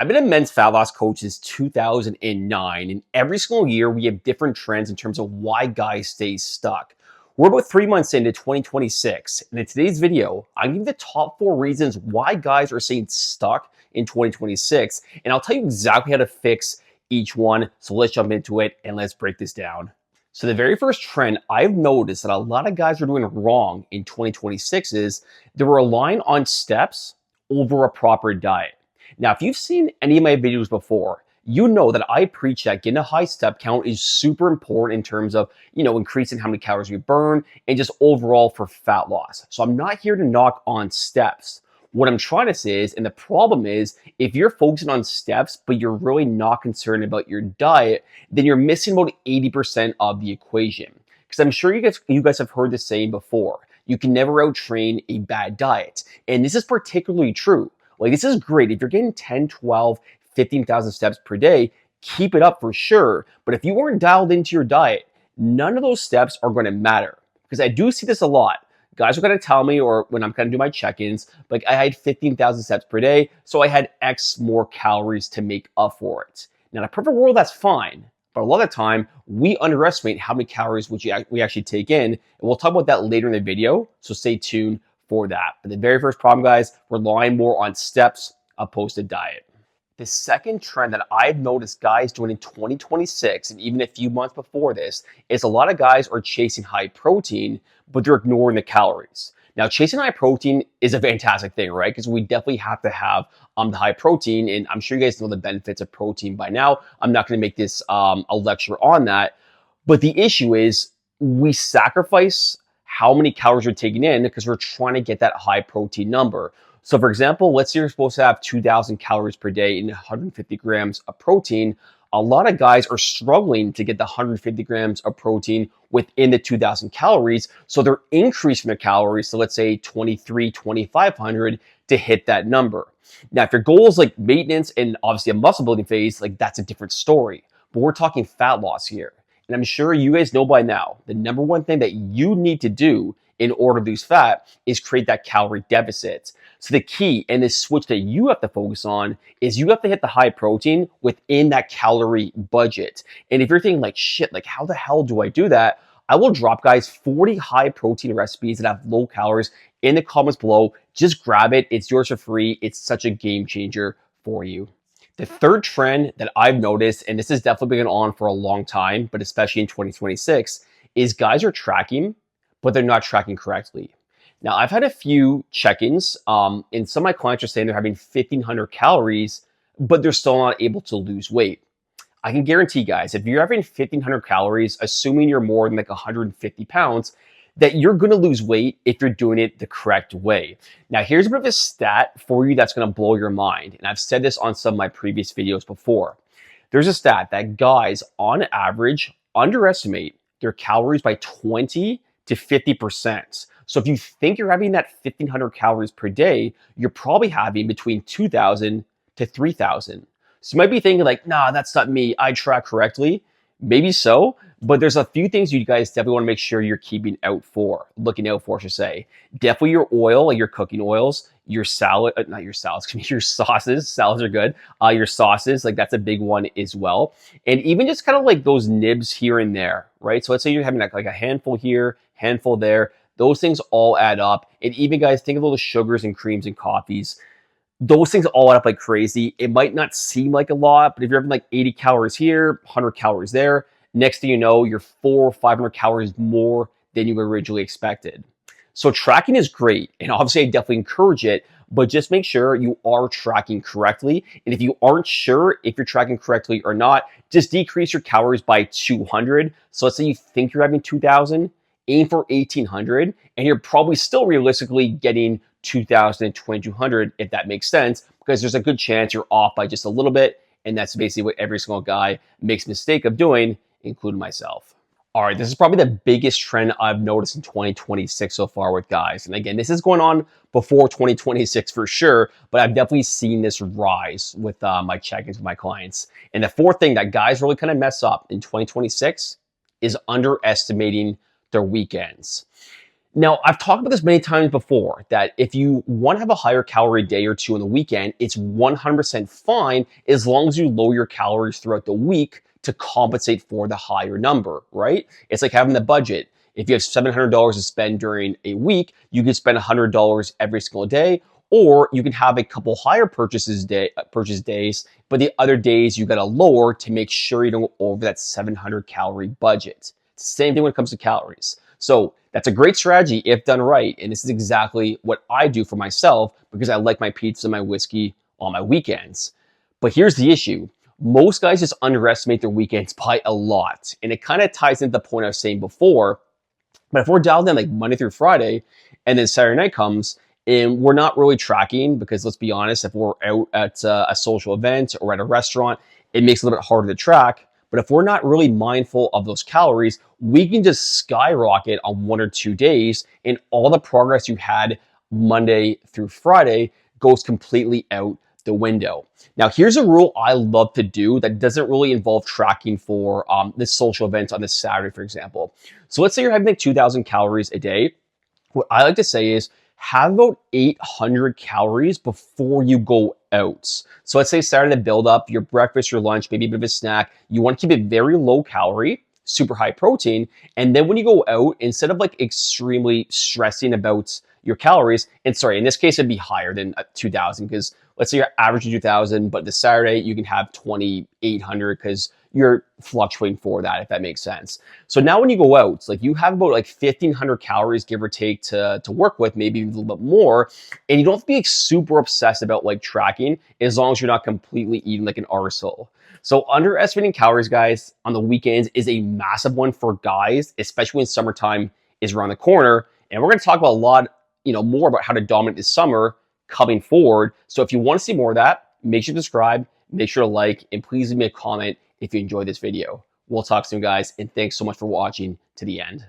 I've been a men's fat loss coach since 2009, and every single year we have different trends in terms of why guys stay stuck. We're about 3 months into 2026, and in today's video, I'm giving the top 4 reasons why guys are staying stuck in 2026, and I'll tell you exactly how to fix each one. So let's jump into it and let's break this down. So the very first trend I've noticed that a lot of guys are doing wrong in 2026 is they're relying on steps over a proper diet. Now, if you've seen any of my videos before, you know that I preach that getting a high step count is super important in terms of, increasing how many calories we burn and just overall for fat loss. So I'm not here to knock on steps. What I'm trying to say is, and the problem is, if you're focusing on steps, but you're really not concerned about your diet, then you're missing about 80% of the equation. Because I'm sure you guys have heard this saying before, you can never out-train a bad diet. And this is particularly true. Like, this is great. If you're getting 10, 12, 15,000 steps per day, keep it up for sure. But if you weren't dialed into your diet, none of those steps are going to matter. Because I do see this a lot. Guys are going to tell me, or when I'm going to do my check-ins, like I had 15,000 steps per day, so I had X more calories to make up for it. Now, in a perfect world, that's fine. But a lot of the time, we underestimate how many calories we actually take in. And we'll talk about that later in the video, so stay tuned for that. But the very first problem, guys, relying more on steps opposed to diet. The second trend that I've noticed guys doing in 2026, and even a few months before this, is a lot of guys are chasing high protein, but they're ignoring the calories. Now, chasing high protein is a fantastic thing, right? Because we definitely have to have the high protein, and I'm sure you guys know the benefits of protein by now. I'm not going to make this a lecture on that, but the issue is we sacrifice how many calories you're taking in because we're trying to get that high protein number. So for example, let's say you're supposed to have 2,000 calories per day and 150 grams of protein. A lot of guys are struggling to get the 150 grams of protein within the 2,000 calories. So they're increasing their calories. So let's say 23, 2,500 to hit that number. Now, if your goal is like maintenance and obviously a muscle building phase, like that's a different story. But we're talking fat loss here. And I'm sure you guys know by now, the number one thing that you need to do in order to lose fat is create that calorie deficit. So the key and this switch that you have to focus on is you have to hit the high protein within that calorie budget. And if you're thinking like, shit, like how the hell do I do that? I will drop guys 40 high protein recipes that have low calories in the comments below. Just grab it. It's yours for free. It's such a game changer for you. The third trend that I've noticed, and this has definitely been on for a long time, but especially in 2026, is guys are tracking, but they're not tracking correctly. Now, I've had a few check-ins, and some of my clients are saying they're having 1,500 calories, but they're still not able to lose weight. I can guarantee, guys, if you're having 1,500 calories, assuming you're more than like 150 pounds, that you're going to lose weight if you're doing it the correct way. Now, here's a bit of a stat for you that's going to blow your mind. And I've said this on some of my previous videos before. There's a stat that guys, on average, underestimate their calories by 20 to 50%. So if you think you're having that 1,500 calories per day, you're probably having between 2,000 to 3,000. So you might be thinking like, nah, that's not me. I track correctly. Maybe so, but there's a few things you guys definitely want to make sure you're looking out for, I should say. Definitely your oil, like your cooking oils, your salad, not your salads, your sauces. Salads are good. Your sauces, like that's a big one as well. And even just kind of like those nibs here and there, right? So let's say you're having like a handful here, handful there. Those things all add up. And even guys, think of all the sugars and creams and coffees. Those things all add up like crazy. It might not seem like a lot, but if you're having like 80 calories here, 100 calories there, next thing you know, you're 400 or 500 calories more than you originally expected. So tracking is great. And obviously I definitely encourage it, but just make sure you are tracking correctly. And if you aren't sure if you're tracking correctly or not, just decrease your calories by 200. So let's say you think you're having 2,000, aim for 1,800, and you're probably still realistically getting 2,000 and 2,200, if that makes sense, because there's a good chance you're off by just a little bit. And that's basically what every single guy makes a mistake of doing, including myself. All right, this is probably the biggest trend I've noticed in 2026 so far with guys. And again, this is going on before 2026 for sure, but I've definitely seen this rise with my check-ins with my clients. And the fourth thing that guys really kind of mess up in 2026 is underestimating their weekends. Now, I've talked about this many times before that if you want to have a higher calorie day or two on the weekend, it's 100% fine as long as you lower your calories throughout the week to compensate for the higher number, right? It's like having the budget. If you have $700 to spend during a week, you can spend $100 every single day, or you can have a couple higher purchase days, but the other days you got to lower to make sure you don't go over that 700 calorie budget. It's the same thing when it comes to calories. So that's a great strategy if done right. And this is exactly what I do for myself because I like my pizza and my whiskey on my weekends. But here's the issue. Most guys just underestimate their weekends by a lot. And it kind of ties into the point I was saying before. But if we're dialed in like Monday through Friday and then Saturday night comes and we're not really tracking, because let's be honest, if we're out at a social event or at a restaurant, it makes it a little bit harder to track. But if we're not really mindful of those calories, we can just skyrocket on 1 or 2 days, and all the progress you had Monday through Friday goes completely out the window. Now, here's a rule I love to do that doesn't really involve tracking for this social event on this Saturday, for example. So let's say you're having like 2,000 calories a day. What I like to say is have about 800 calories before you go out. So let's say Saturday to build up your breakfast, your lunch, maybe a bit of a snack. You want to keep it very low calorie, super high protein. And then when you go out, instead of like extremely stressing about your calories, and sorry, in this case, it'd be higher than 2,000 because let's say you're averaging 2,000, but the Saturday you can have 2,800 because you're fluctuating for that, if that makes sense. So now when you go out, it's like you have about like 1,500 calories, give or take, to work with, maybe a little bit more. And you don't have to be like super obsessed about like tracking as long as you're not completely eating like an arsehole. So underestimating calories, guys, on the weekends is a massive one for guys, especially when summertime is around the corner. And we're going to talk about a lot, more about how to dominate this summer coming forward. So if you want to see more of that, make sure to subscribe, make sure to like, and please leave me a comment if you enjoyed this video. We'll talk soon, guys, and thanks so much for watching to the end.